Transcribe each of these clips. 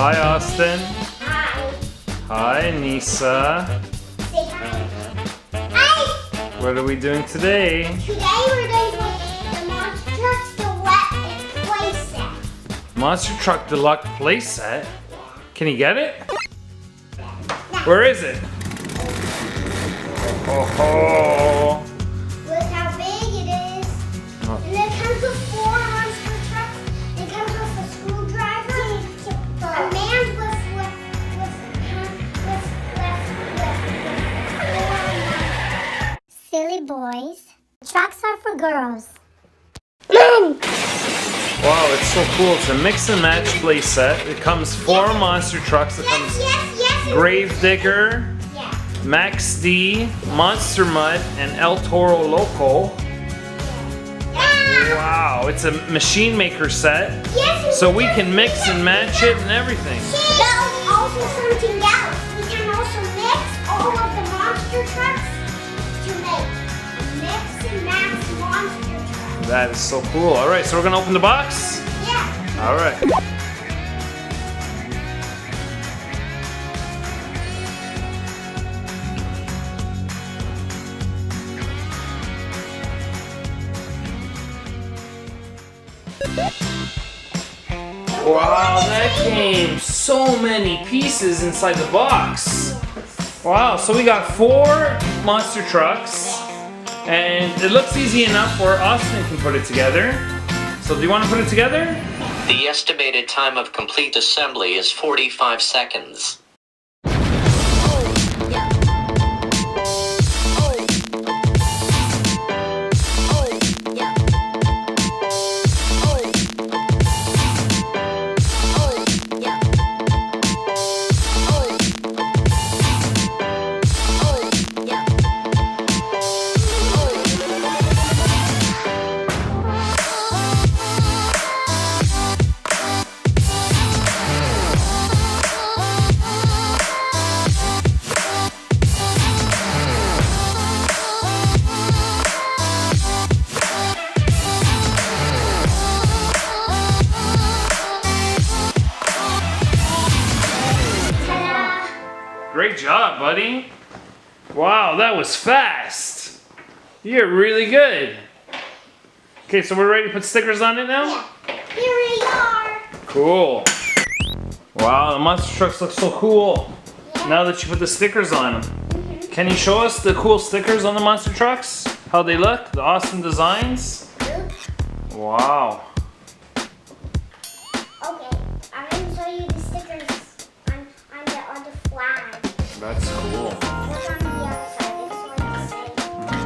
Hi, Austin. Hi. Hi, Anisa. Say hi. Hi. What are we doing today? Today we're going to put the Monster Trucks Deluxe playset. Monster Truck Deluxe playset? Can you get it? Where is it? Oh. Look how big it is. And it comes with 4 monster trucks. It comes with a screwdriver, a man's with 4. Silly boys. Trucks are for girls. Mom! Wow, it's so cool. It's a mix and match playset. It comes 4 monster trucks. It comes Gravedigger, Max D, Monster Mud, and El Toro Loco. Wow, it's a machine maker set. So we can mix and match it and everything. Also something else. We can also mix all of the monster trucks to make a mix and match monster truck. That is so cool. All right, so we're gonna open the box? Yeah. All right. Wow, that came so many pieces inside the box. Wow, so we got 4 monster trucks, and it looks easy enough where Austin can put it together. So do you want to put it together? The estimated time of complete assembly is 45 seconds. Great job, buddy. Wow, that was fast. You're really good. Okay, so we're ready to put stickers on it now? Here we are. Cool. Wow, the monster trucks look so cool. Now that you put the stickers on them. Can you show us the cool stickers on the monster trucks? How they look? The awesome designs? Wow. Okay, I'm going to show you the stickers on the flag. That's cool. Look on the other side. This one's the same.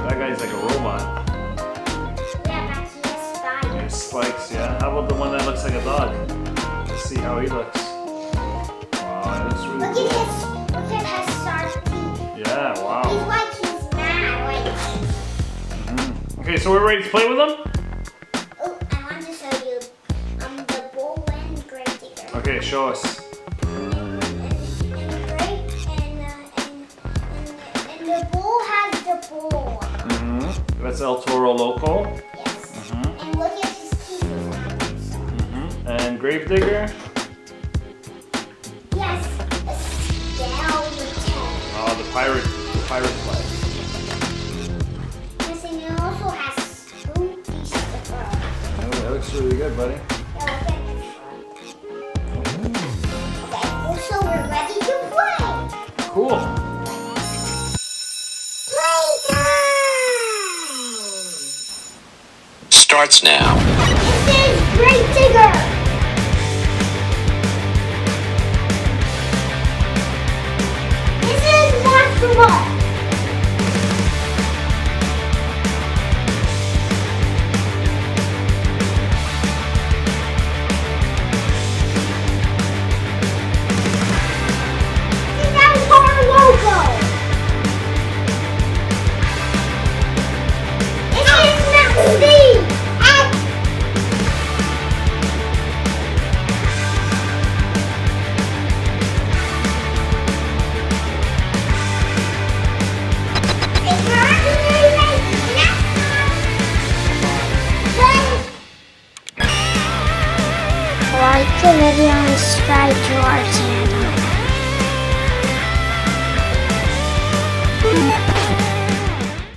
That guy's like a robot. Yeah, but he has spikes. He has spikes, yeah. How about the one that looks like a dog? Let's see how he looks. Wow, that looks really cool. Look at his sharp teeth. Yeah, wow. He's like he's mad. Okay, so we're ready to play with them? Oh, I want to show you the bull and Gravedigger. Okay, show us. And the bull has the bull. That's El Toro Loco. Yes. And look at his teeth. And Gravedigger. Yes. A skeleton. Oh, the pirate flag. Yes, and it also has spooky sticker. Oh, that looks really good, buddy. Yeah, look at this one. Okay, so we're ready to play. Cool. Starts now. This is Gravedigger. This is Monster Mud. This is El Toro Loco. This is Max D. like the video and subscribe to our channel.